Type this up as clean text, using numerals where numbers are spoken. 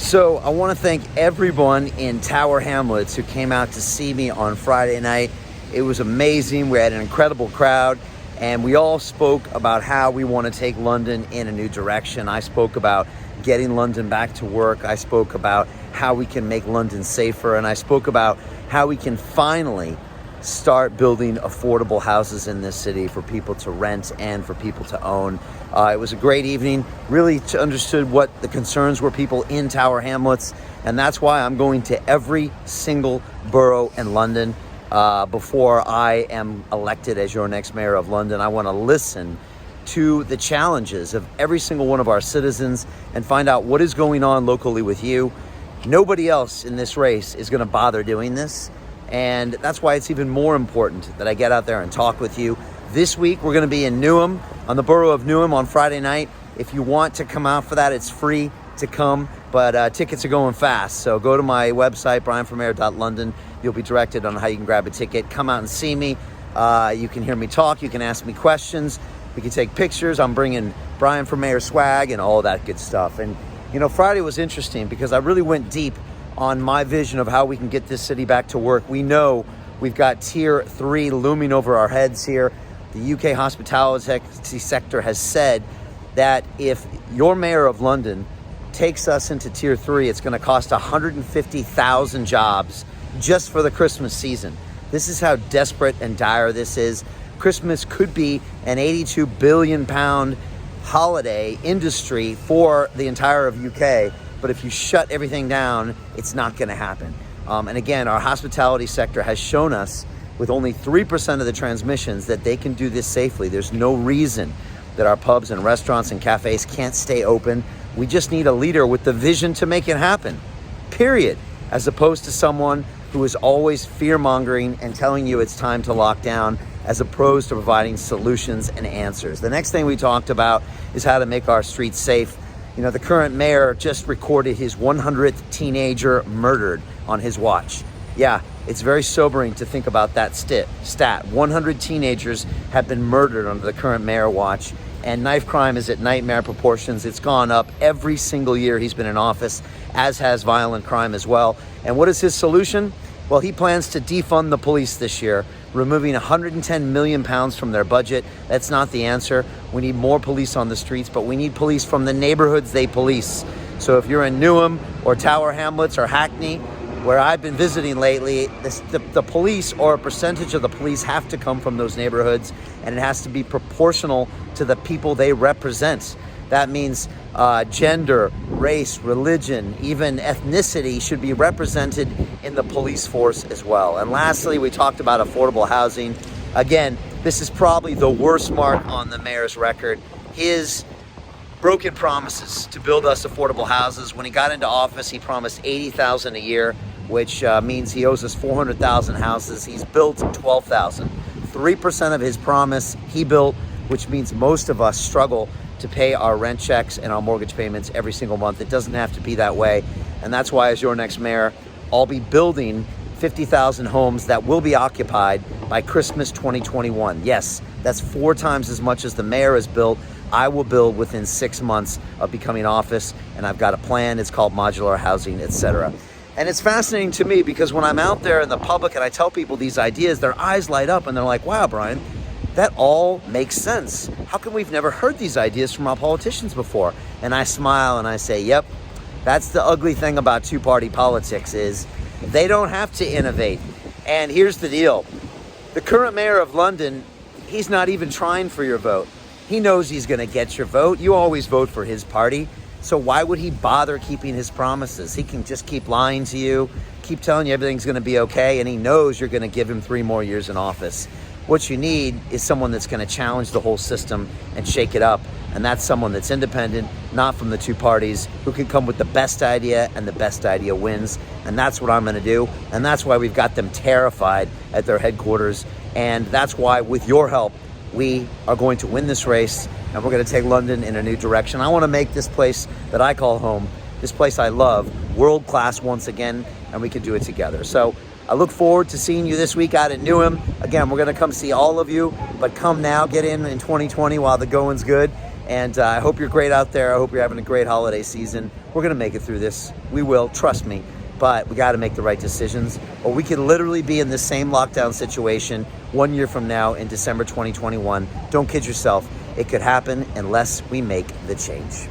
So I want to thank everyone in Tower Hamlets who came out to see me on Friday night. It was amazing. We had an incredible crowd, and we all spoke about how we want to take London in a new direction. I spoke about getting London back to work. I spoke about how we can make London safer, and I spoke about how we can finally start building affordable houses in this city for people to rent and for people to own. It was a great evening. Really understood what the concerns were people in Tower Hamlets, and that's why I'm going to every single borough in London before I am elected as your next mayor of London. I want to listen to the challenges of every single one of our citizens and find out what is going on locally with you. Nobody else in this race is going to bother doing this. And that's why it's even more important that I get out there and talk with you. This week, we're going to be in Newham, on the borough of Newham on Friday night. If you want to come out for that, it's free to come, but tickets are going fast. So go to my website, brianformayor.london. You'll be directed on how you can grab a ticket. Come out and see me. You can hear me talk. You can ask me questions. We can take pictures. I'm bringing Brian for Mayor swag and all that good stuff. And, you know, Friday was interesting because I really went deep on my vision of how we can get this city back to work. We know we've got Tier 3 looming over our heads here. The UK hospitality sector has said that if your mayor of London takes us into Tier 3, it's going to cost 150,000 jobs just for the Christmas season. This is how desperate and dire this is. Christmas could be an £82 billion holiday industry for the entire of UK. But if you shut everything down, it's not going to happen. And again, our hospitality sector has shown us with only 3% of the transmissions that they can do this safely. There's no reason that our pubs and restaurants and cafes can't stay open. We just need a leader with the vision to make it happen, period. As opposed to someone who is always fear-mongering and telling you it's time to lock down, as opposed to providing solutions and answers. The next thing we talked about is how to make our streets safe. You know, the current mayor just recorded his 100th teenager murdered on his watch. Yeah, it's very sobering to think about that stat. 100 teenagers have been murdered under the current mayor watch, and knife crime is at nightmare proportions. It's gone up every single year he's been in office, as has violent crime as well. And what is his solution? Well, he plans to defund the police this year, removing £110 million from their budget. That's not the answer. We need more police on the streets, but we need police from the neighborhoods they police. So if you're in Newham or Tower Hamlets or Hackney, where I've been visiting lately, the police, or a percentage of the police, have to come from those neighborhoods, and it has to be proportional to the people they represent. That means gender, race, religion, even ethnicity should be represented in the police force as well. And lastly, we talked about affordable housing. Again, this is probably the worst mark on the mayor's record. His broken promises to build us affordable houses. When he got into office, he promised 80,000 a year, which means he owes us 400,000 houses. He's built 12,000. 3% of his promise he built, which means most of us struggle to pay our rent checks and our mortgage payments every single month. It doesn't have to be that way. And that's why, as your next mayor, I'll be building 50,000 homes that will be occupied by Christmas 2021. Yes, that's 4 times as much as the mayor has built. I will build within 6 months of becoming office, and I've got a plan. It's called modular housing, etc. And it's fascinating to me because when I'm out there in the public and I tell people these ideas, their eyes light up and they're like, wow, Brian, that all makes sense. How come we've never heard these ideas from our politicians before? And I smile and I say, yep, that's the ugly thing about two-party politics, is they don't have to innovate. And here's the deal. The current mayor of London, he's not even trying for your vote. He knows he's going to get your vote. You always vote for his party. So why would he bother keeping his promises? He can just keep lying to you, keep telling you everything's going to be okay, and he knows you're going to give him 3 more years in office. What you need is someone that's going to challenge the whole system and shake it up. And that's someone that's independent, not from the two parties, who can come with the best idea, and the best idea wins. And that's what I'm going to do. And that's why we've got them terrified at their headquarters. And that's why, with your help, we are going to win this race, and we're going to take London in a new direction. I want to make this place that I call home, this place I love, world class once again, and we can do it together. So I look forward to seeing you this week out at Newham. Again, we're going to come see all of you, but come now, get in 2020 while the going's good. And I hope you're great out there. I hope you're having a great holiday season. We're going to make it through this. We will, trust me. But we got to make the right decisions, or we could literally be in the same lockdown situation 1 year from now in December 2021. Don't kid yourself. It could happen unless we make the change.